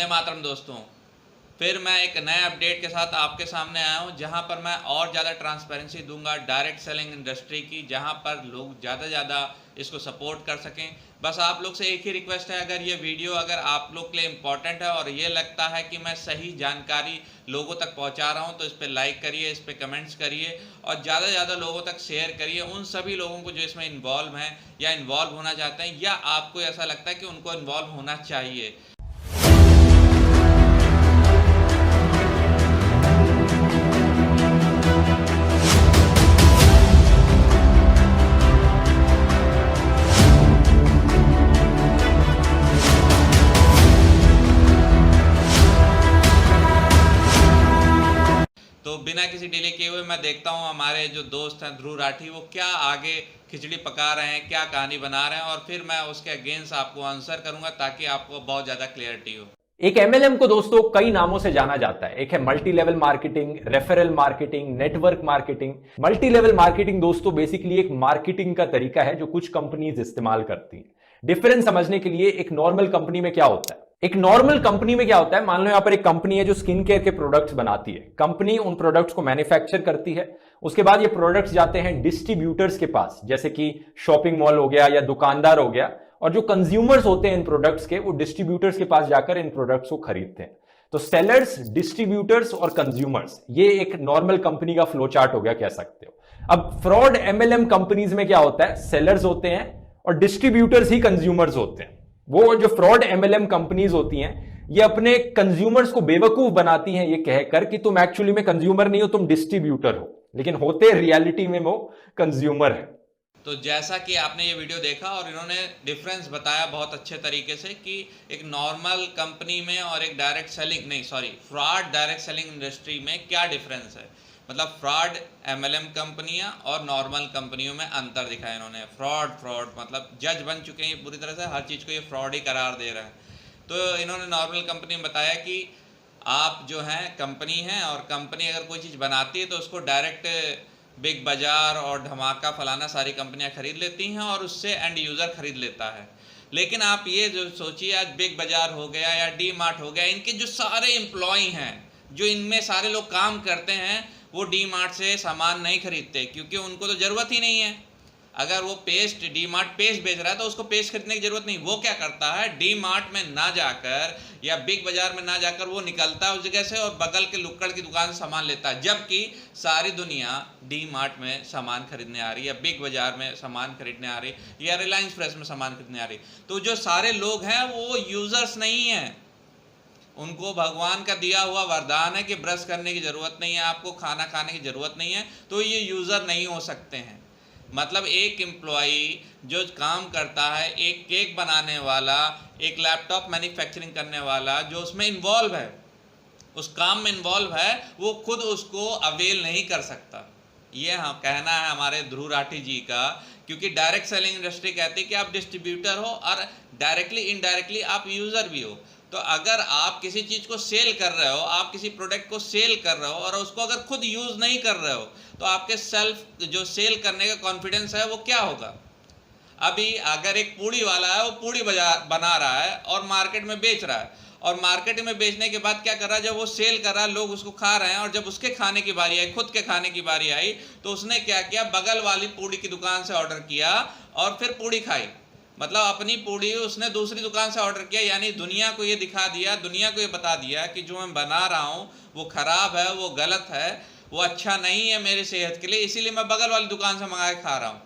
मातरम दोस्तों, फिर मैं एक नए अपडेट के साथ आपके सामने आया हूँ, जहाँ पर मैं और ज़्यादा ट्रांसपेरेंसी दूंगा डायरेक्ट सेलिंग इंडस्ट्री की, जहाँ पर लोग ज़्यादा इसको सपोर्ट कर सकें। बस आप लोग से एक ही रिक्वेस्ट है, अगर ये वीडियो अगर आप लोग के लिए इम्पॉर्टेंट है और ये लगता है कि मैं सही जानकारी लोगों तक पहुँचा रहा हूँ, तो इस पर लाइक करिए, इस पर कमेंट्स करिए और ज़्यादा लोगों तक शेयर करिए उन सभी लोगों को जो इसमें इन्वॉल्व हैं या इन्वॉल्व होना चाहते हैं, या आपको ऐसा लगता है कि उनको इन्वॉल्व होना चाहिए। तो बिना किसी डिले किए हुए मैं देखता हूँ हमारे जो दोस्त हैं ध्रुव राठी, वो क्या आगे खिचड़ी पका रहे हैं, क्या कहानी बना रहे हैं, और फिर मैं उसके अगेंस्ट आपको आंसर करूंगा ताकि आपको बहुत ज़्यादा क्लियरिटी हो। एक एमएलएम को दोस्तों कई नामों से जाना जाता है। एक है multi level marketing, referral marketing, network marketing. Multi level marketing दोस्तों बेसिकली एक मार्केटिंग का तरीका है जो कुछ कंपनीज इस्तेमाल करती हैं। डिफरेंस समझने के लिए एक नॉर्मल कंपनी में क्या होता है, एक नॉर्मल कंपनी में क्या होता है, मान लो यहां पर एक कंपनी है जो स्किन केयर के प्रोडक्ट्स बनाती है। कंपनी उन प्रोडक्ट्स को मैन्युफैक्चर करती है, उसके बाद ये प्रोडक्ट्स जाते हैं डिस्ट्रीब्यूटर्स के पास, जैसे कि शॉपिंग मॉल हो गया या दुकानदार हो गया, और जो कंज्यूमर्स होते हैं इन प्रोडक्ट्स के, वो डिस्ट्रीब्यूटर्स के पास जाकर इन प्रोडक्ट्स को खरीदते हैं। तो सेलर्स, डिस्ट्रीब्यूटर्स और कंज्यूमर्स, ये एक नॉर्मल कंपनी का फ्लो चार्ट हो गया, कह सकते हो। अब फ्रॉड एमएलएम कंपनीज में क्या होता है, सेलर्स होते हैं और डिस्ट्रीब्यूटर्स ही कंज्यूमर्स होते हैं। वो जो फ्रॉड एमएलएम कंपनीज होती हैं, ये अपने कंज्यूमर्स को बेवकूफ बनाती हैं ये कहकर कि तुम एक्चुअली में कंज्यूमर नहीं हो, तुम डिस्ट्रीब्यूटर हो, लेकिन होते रियलिटी में वो कंज्यूमर है। तो जैसा कि आपने ये वीडियो देखा और इन्होंने डिफरेंस बताया बहुत अच्छे तरीके से कि एक नॉर्मल कंपनी में और एक direct selling fraud direct selling industry में क्या डिफरेंस है। मतलब फ्रॉड एमएलएम कंपनियां और नॉर्मल कंपनियों में अंतर दिखाया इन्होंने। फ्रॉड मतलब जज बन चुके हैं पूरी तरह से, हर चीज़ को ये फ्रॉड ही करार दे रहा है। तो इन्होंने नॉर्मल कंपनी में बताया कि आप जो हैं कंपनी हैं, और कंपनी अगर कोई चीज़ बनाती है तो उसको डायरेक्ट बिग बाज़ार और धमाका फलाना सारी कंपनियां खरीद लेती हैं और उससे एंड यूज़र खरीद लेता है। लेकिन आप ये जो सोचिए, आज बिग बाज़ार हो गया या डी मार्ट हो गया, इनके जो सारे एम्प्लॉय हैं, जो इनमें सारे लोग काम करते हैं, वो डी मार्ट से सामान नहीं खरीदते क्योंकि उनको तो ज़रूरत ही नहीं है। अगर वो पेस्ट, डी मार्ट पेस्ट बेच रहा है तो उसको पेस्ट खरीदने की जरूरत नहीं। वो क्या करता है, डी मार्ट में ना जाकर या बिग बाजार में ना जाकर वो निकलता है उस जगह से और बगल के लुक्कड़ की दुकान से सामान लेता है। जबकि सारी दुनिया डी मार्ट में सामान खरीदने आ रही है, या बिग बाजार में सामान खरीदने आ रही है, या रिलायंस फ्रेश में सामान खरीदने आ रही। तो जो सारे लोग हैं वो यूजर्स नहीं हैं, उनको भगवान का दिया हुआ वरदान है कि ब्रश करने की ज़रूरत नहीं है, आपको खाना खाने की ज़रूरत नहीं है, तो ये यूज़र नहीं हो सकते हैं। मतलब एक एम्प्लॉई जो काम करता है, एक केक बनाने वाला, एक लैपटॉप मैन्युफैक्चरिंग करने वाला, जो उसमें इन्वॉल्व है, उस काम में इन्वॉल्व है, वो खुद उसको अवेल नहीं कर सकता। ये हाँ कहना है हमारे ध्रुव राठी जी का, क्योंकि डायरेक्ट सेलिंग इंडस्ट्री कहती है कि आप डिस्ट्रीब्यूटर हो और डायरेक्टली इनडायरेक्टली आप यूज़र भी हो। तो अगर आप किसी चीज़ को सेल कर रहे हो, आप किसी प्रोडक्ट को सेल कर रहे हो और उसको अगर खुद यूज़ नहीं कर रहे हो, तो आपके सेल्फ जो सेल करने का कॉन्फिडेंस है वो क्या होगा। अभी अगर एक पूड़ी वाला है, वो पूड़ी बना रहा है और मार्केट में बेच रहा है, और मार्केट में बेचने के बाद क्या कर रहा है, जब वो सेल कर रहा है, लोग उसको खा रहे हैं, और जब उसके खाने की बारी आई, खुद के खाने की बारी आई, तो उसने क्या किया, बगल वाली पूड़ी की दुकान से ऑर्डर किया और फिर पूड़ी खाई। मतलब अपनी पूड़ी उसने दूसरी दुकान से ऑर्डर किया, यानी दुनिया को ये दिखा दिया, दुनिया को ये बता दिया कि जो मैं बना रहा हूँ वो ख़राब है, वो गलत है, वो अच्छा नहीं है मेरी सेहत के लिए, इसीलिए मैं बगल वाली दुकान से मंगा के खा रहा हूँ।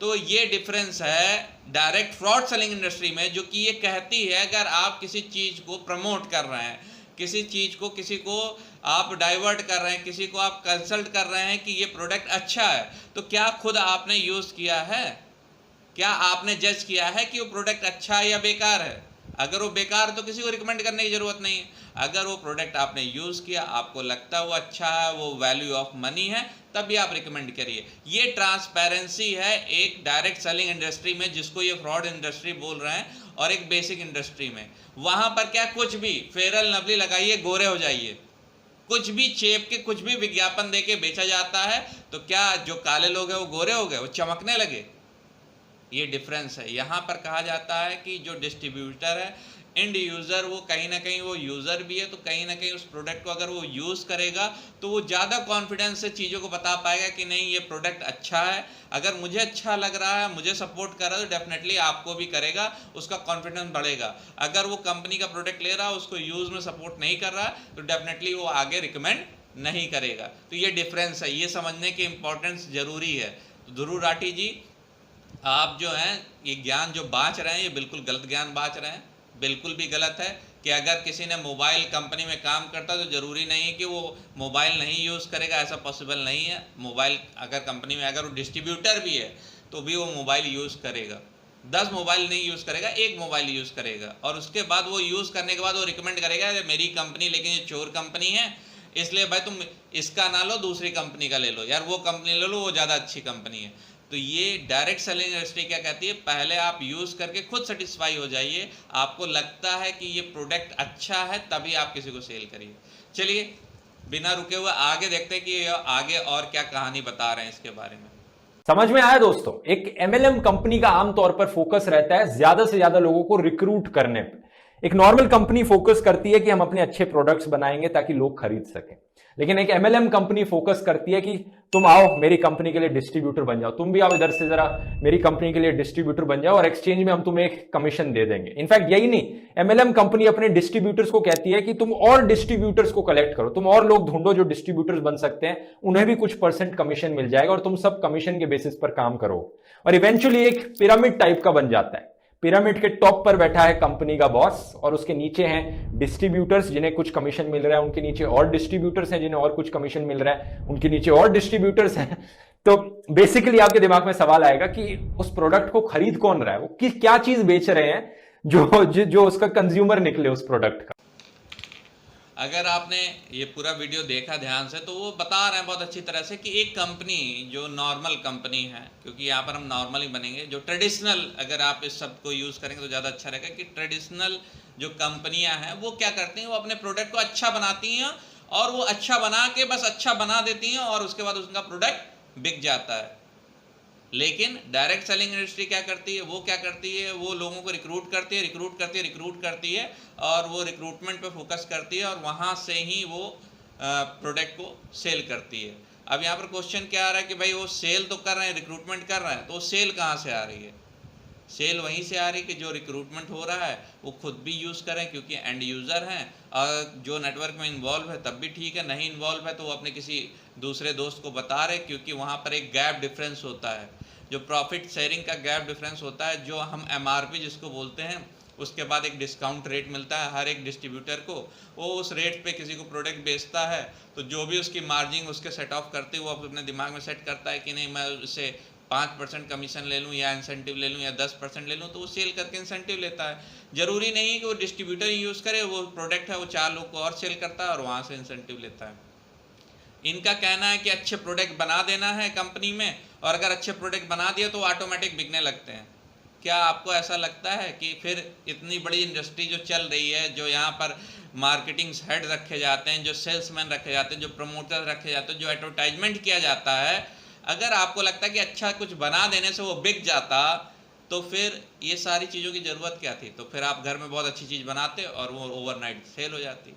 तो ये डिफरेंस है डायरेक्ट फ्रॉड सेलिंग इंडस्ट्री में, जो कि ये कहती है अगर आप किसी चीज़ को प्रमोट कर रहे हैं, किसी चीज़ को, किसी को आप डाइवर्ट कर रहे हैं, किसी को आप कंसल्ट कर रहे हैं कि ये प्रोडक्ट अच्छा है, तो क्या खुद आपने यूज़ किया है, क्या आपने जज किया है कि वो प्रोडक्ट अच्छा है या बेकार है। अगर वो बेकार है तो किसी को रिकमेंड करने की ज़रूरत नहीं है। अगर वो प्रोडक्ट आपने यूज़ किया, आपको लगता है वो अच्छा है, वो वैल्यू ऑफ मनी है, तभी आप रिकमेंड करिए। ये ट्रांसपेरेंसी है एक डायरेक्ट सेलिंग इंडस्ट्री में, जिसको ये फ्रॉड इंडस्ट्री बोल रहे हैं, और एक बेसिक इंडस्ट्री में। वहाँ पर क्या, कुछ भी फेयर लवली लगाइए, गोरे हो जाइए, कुछ भी चेप के कुछ भी विज्ञापन दे के बेचा जाता है, तो क्या जो काले लोग हैं वो गोरे हो गए, वो चमकने लगे। ये डिफरेंस है। यहाँ पर कहा जाता है कि जो डिस्ट्रीब्यूटर है, एंड यूज़र वो कहीं ना कहीं वो यूज़र भी है, तो कहीं ना कहीं उस प्रोडक्ट को अगर वो यूज़ करेगा तो वो ज़्यादा कॉन्फिडेंस से चीज़ों को बता पाएगा कि नहीं ये प्रोडक्ट अच्छा है, अगर मुझे अच्छा लग रहा है, मुझे सपोर्ट कर रहा है, तो डेफिनेटली आपको भी करेगा, उसका कॉन्फिडेंस बढ़ेगा। अगर वो कंपनी का प्रोडक्ट ले रहा है, उसको यूज़ में सपोर्ट नहीं कर रहा है, तो डेफिनेटली वो आगे रिकमेंड नहीं करेगा। तो ये डिफरेंस है, ये समझने की इम्पोर्टेंस ज़रूरी है। तो ध्रुव राठी जी, आप जो हैं ये ज्ञान जो बाँच रहे हैं, ये बिल्कुल गलत ज्ञान बाँच रहे हैं। बिल्कुल भी गलत है कि अगर किसी ने मोबाइल कंपनी में काम करता है तो ज़रूरी नहीं है कि वो मोबाइल नहीं यूज़ करेगा, ऐसा पॉसिबल नहीं है। मोबाइल अगर कंपनी में अगर वो डिस्ट्रीब्यूटर भी है तो भी वो मोबाइल यूज़ करेगा। 10 मोबाइल नहीं यूज़ करेगा, 1 मोबाइल यूज़ करेगा, और उसके बाद वो यूज़ करने के बाद वो रिकमेंड करेगा मेरी कंपनी लेकिन ये चोर कंपनी है, इसलिए भाई तुम इसका ना लो, दूसरी कंपनी का ले लो, यार वो कंपनी ले लो, वो ज़्यादा अच्छी कंपनी है। तो ये डायरेक्ट सेलिंग इंडस्ट्री क्या कहती है, पहले आप यूज़ करके खुद सेटिस्फाई हो जाइए, आपको लगता है कि ये प्रोडक्ट अच्छा है तभी आप किसी को सेल करिए। चलिए बिना रुके हुए आगे देखते हैं कि आगे और क्या कहानी बता रहे हैं इसके बारे में। समझ में आया दोस्तों? एक एमएलएम कंपनी का आमतौर पर फोकस रहता है ज्यादा से ज्यादा लोगों को रिक्रूट करने पे। एक नॉर्मल कंपनी फोकस करती है कि हम अपने अच्छे प्रोडक्ट्स बनाएंगे ताकि लोग खरीद सकें, लेकिन एक एमएलएम कंपनी फोकस करती है कि तुम आओ मेरी कंपनी के लिए डिस्ट्रीब्यूटर बन जाओ, तुम भी आओ इधर से जरा मेरी कंपनी के लिए डिस्ट्रीब्यूटर बन जाओ और एक्सचेंज में हम तुम्हें एक कमीशन दे देंगे। इनफैक्ट यही नहीं, एमएलएम कंपनी अपने डिस्ट्रीब्यूटर्स को कहती है कि तुम और डिस्ट्रीब्यूटर्स को कलेक्ट करो, तुम और लोग ढूंढो जो डिस्ट्रीब्यूटर्स बन सकते हैं, उन्हें भी कुछ % कमीशन मिल जाएगा और तुम सब कमीशन के बेसिस पर काम करो। और इवेंचुअली एक पिरामिड टाइप का बन जाता है। पिरामिड के टॉप पर बैठा है कंपनी का बॉस और उसके नीचे हैं डिस्ट्रीब्यूटर्स जिन्हें कुछ कमीशन मिल रहा है, उनके नीचे और डिस्ट्रीब्यूटर्स हैं जिन्हें और कुछ कमीशन मिल रहा है, उनके नीचे और डिस्ट्रीब्यूटर्स हैं। तो बेसिकली आपके दिमाग में सवाल आएगा कि उस प्रोडक्ट को खरीद कौन रहा है, वो क्या चीज बेच रहे हैं जो उसका कंज्यूमर निकले उस प्रोडक्ट का। अगर आपने ये पूरा वीडियो देखा ध्यान से तो वो बता रहे हैं बहुत अच्छी तरह से कि एक कंपनी जो नॉर्मल कंपनी है, क्योंकि यहाँ पर हम नॉर्मल ही बनेंगे, जो ट्रेडिशनल, अगर आप इस शब्द को यूज़ करेंगे तो ज़्यादा अच्छा रहेगा, कि ट्रेडिशनल जो कंपनियाँ हैं वो क्या करती हैं, वो अपने प्रोडक्ट को अच्छा बनाती हैं और वो अच्छा बना के बस अच्छा बना देती हैं और उसके बाद उनका प्रोडक्ट बिक जाता है। लेकिन डायरेक्ट सेलिंग इंडस्ट्री क्या करती है, वो क्या करती है, वो लोगों को रिक्रूट करती है और वो रिक्रूटमेंट पे फोकस करती है और वहाँ से ही वो प्रोडक्ट को सेल करती है। अब यहाँ पर क्वेश्चन क्या आ रहा है कि भाई वो सेल तो कर रहे हैं, रिक्रूटमेंट कर रहे हैं, तो सेल कहाँ से आ रही है? सेल वहीं से आ रही है कि जो रिक्रूटमेंट हो रहा है वो खुद भी यूज़ करें क्योंकि एंड यूज़र हैं, और जो नेटवर्क में इन्वॉल्व है तब भी ठीक है, नहीं इन्वॉल्व है तो वो अपने किसी दूसरे दोस्त को बता रहे, क्योंकि वहाँ पर एक गैप डिफरेंस होता है, जो प्रॉफिट शेयरिंग का गैप डिफरेंस होता है, जो हम MRP जिसको बोलते हैं, उसके बाद एक डिस्काउंट रेट मिलता है हर एक डिस्ट्रीब्यूटर को, वो उस रेट पे किसी को प्रोडक्ट बेचता है, तो जो भी उसकी मार्जिन उसके सेट ऑफ करते वो अपने दिमाग में सेट करता है कि नहीं मैं उससे 5% कमीशन ले लूँ या इंसेंटिव ले लूँ या 10% ले लूँ, तो वो सेल करके इंसेंटिव लेता है। ज़रूरी नहीं है कि वो डिस्ट्रीब्यूटर ही यूज़ करे, वो प्रोडक्ट है वो 4 लोग को और सेल करता है और वहाँ से इंसेंटिव लेता है। इनका कहना है कि अच्छे प्रोडक्ट बना देना है कंपनी में, और अगर अच्छे प्रोडक्ट बना दिए तो ऑटोमेटिक बिकने लगते हैं। क्या आपको ऐसा लगता है कि फिर इतनी बड़ी इंडस्ट्री जो चल रही है, जो यहाँ पर मार्केटिंग हेड रखे जाते हैं, जो सेल्समैन रखे जाते हैं, जो प्रमोटर रखे जाते हैं, जो एडवर्टाइजमेंट किया जाता है, अगर आपको लगता है कि अच्छा कुछ बना देने से वो बिक जाता, तो फिर ये सारी चीज़ों की ज़रूरत क्या थी? तो फिर आप घर में बहुत अच्छी चीज़ बनाते और वो ओवरनाइट सेल हो जाती।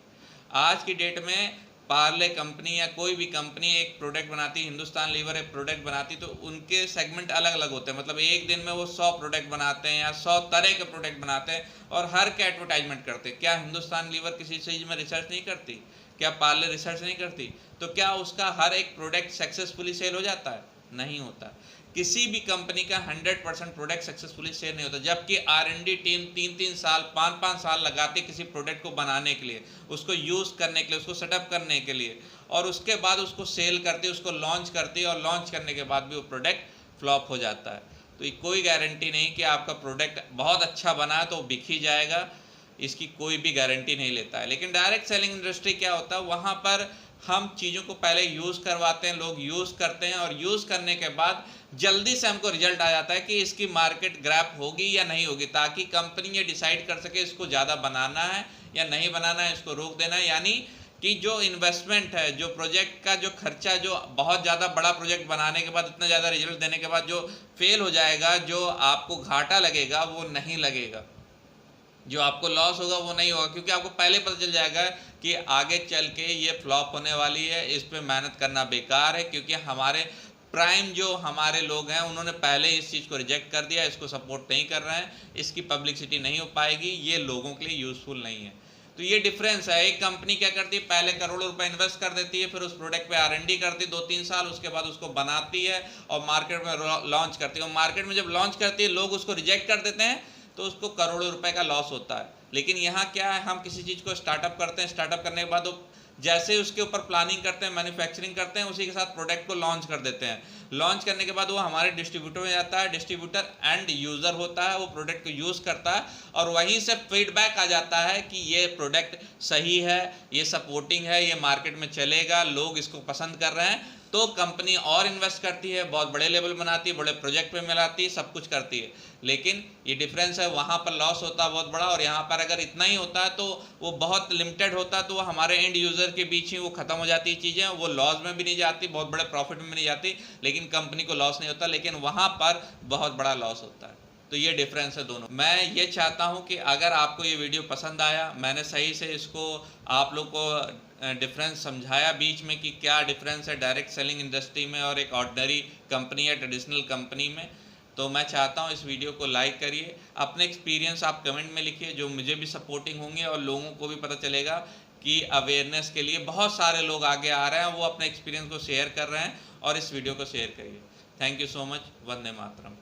आज की डेट में पार्ले कंपनी या कोई भी कंपनी एक प्रोडक्ट बनाती, हिंदुस्तान लीवर एक प्रोडक्ट बनाती, तो उनके सेगमेंट अलग अलग होते हैं, मतलब एक दिन में वो 100 प्रोडक्ट बनाते हैं या 100 तरह के प्रोडक्ट बनाते हैं और हर के एडवर्टाइजमेंट करते हैं। क्या हिंदुस्तान लीवर किसी चीज़ में रिसर्च नहीं करती? क्या पार्ले रिसर्च नहीं करती? तो क्या उसका हर एक प्रोडक्ट सक्सेसफुली सेल हो जाता है? नहीं होता। किसी भी कंपनी का 100% प्रोडक्ट सक्सेसफुली सेल नहीं होता, जबकि R&D टीम 3-3 साल 5-5 साल लगाती किसी प्रोडक्ट को बनाने के लिए, उसको यूज़ करने के लिए, उसको सेटअप करने के लिए, और उसके बाद उसको सेल करती, उसको लॉन्च करती, और लॉन्च करने के बाद भी वो प्रोडक्ट फ्लॉप हो जाता है। तो ये कोई गारंटी नहीं कि आपका प्रोडक्ट बहुत अच्छा बना है तो बिक ही जाएगा, इसकी कोई भी गारंटी नहीं लेता है। लेकिन डायरेक्ट सेलिंग इंडस्ट्री क्या होता है, वहाँ पर हम चीज़ों को पहले यूज़ करवाते हैं, लोग यूज़ करते हैं, और यूज़ करने के बाद जल्दी से हमको रिजल्ट आ जाता है कि इसकी मार्केट ग्रैप होगी या नहीं होगी, ताकि कंपनी ये डिसाइड कर सके इसको ज़्यादा बनाना है या नहीं बनाना है, इसको रोक देना है। यानी कि जो इन्वेस्टमेंट है, जो प्रोजेक्ट का जो खर्चा, जो बहुत ज़्यादा बड़ा प्रोजेक्ट बनाने के बाद इतना ज़्यादा रिजल्ट देने के बाद जो फेल हो जाएगा, जो आपको घाटा लगेगा, वो नहीं लगेगा। जो आपको लॉस होगा वो नहीं होगा, क्योंकि आपको पहले पता चल जाएगा कि आगे चल के ये फ्लॉप होने वाली है, इस पे मेहनत करना बेकार है, क्योंकि हमारे प्राइम जो हमारे लोग हैं उन्होंने पहले इस चीज़ को रिजेक्ट कर दिया, इसको सपोर्ट नहीं कर रहे हैं, इसकी पब्लिसिटी नहीं हो पाएगी, ये लोगों के लिए यूज़फुल नहीं है। तो ये डिफरेंस है। एक कंपनी क्या करती है, पहले करोड़ों रुपए इन्वेस्ट कर देती है, फिर उस प्रोडक्ट पे R&D करती है 2-3 साल, उसके बाद उसको बनाती है और मार्केट में लॉन्च करती है। और मार्केट में जब लॉन्च करती है लोग उसको रिजेक्ट कर देते हैं तो उसको करोड़ों रुपए का लॉस होता है। लेकिन यहाँ क्या है, हम किसी चीज़ को स्टार्टअप करते हैं, स्टार्टअप करने के बाद वो जैसे उसके ऊपर प्लानिंग करते हैं, मैन्युफैक्चरिंग करते हैं, उसी के साथ प्रोडक्ट को लॉन्च कर देते हैं। लॉन्च करने के बाद वो हमारे डिस्ट्रीब्यूटर में जाता है, डिस्ट्रीब्यूटर एंड यूज़र होता है, वो प्रोडक्ट को यूज़ करता है और वहीं से फीडबैक आ जाता है कि ये प्रोडक्ट सही है, ये सपोर्टिंग है, ये मार्केट में चलेगा, लोग इसको पसंद कर रहे हैं। तो कंपनी और इन्वेस्ट करती है, बहुत बड़े लेवल बनाती है, बड़े प्रोजेक्ट पे मिलाती है, सब कुछ करती है। लेकिन ये डिफरेंस है, वहाँ पर लॉस होता है बहुत बड़ा, और यहाँ पर अगर इतना ही होता है तो वो बहुत लिमिटेड होता है, तो वो हमारे एंड यूज़र के बीच ही वो ख़त्म हो जाती है चीज़ें, वो लॉस में भी नहीं जाती, बहुत बड़े प्रॉफिट में भी नहीं जाती, लेकिन कंपनी को लॉस नहीं होता, लेकिन वहाँ पर बहुत बड़ा लॉस होता है। तो ये डिफरेंस है दोनों। मैं ये चाहता हूँ कि अगर आपको ये वीडियो पसंद आया, मैंने सही से इसको आप लोग को डिफरेंस समझाया बीच में कि क्या डिफरेंस है डायरेक्ट सेलिंग इंडस्ट्री में और एक ऑर्डिनरी कंपनी या ट्रेडिशनल कंपनी में, तो मैं चाहता हूँ इस वीडियो को लाइक करिए, अपने एक्सपीरियंस आप कमेंट में लिखिए, जो मुझे भी सपोर्टिंग होंगे और लोगों को भी पता चलेगा कि अवेयरनेस के लिए बहुत सारे लोग आगे आ रहे हैं, वो अपने एक्सपीरियंस को शेयर कर रहे हैं, और इस वीडियो को शेयर करिए। Thank you so much. Vande Mataram.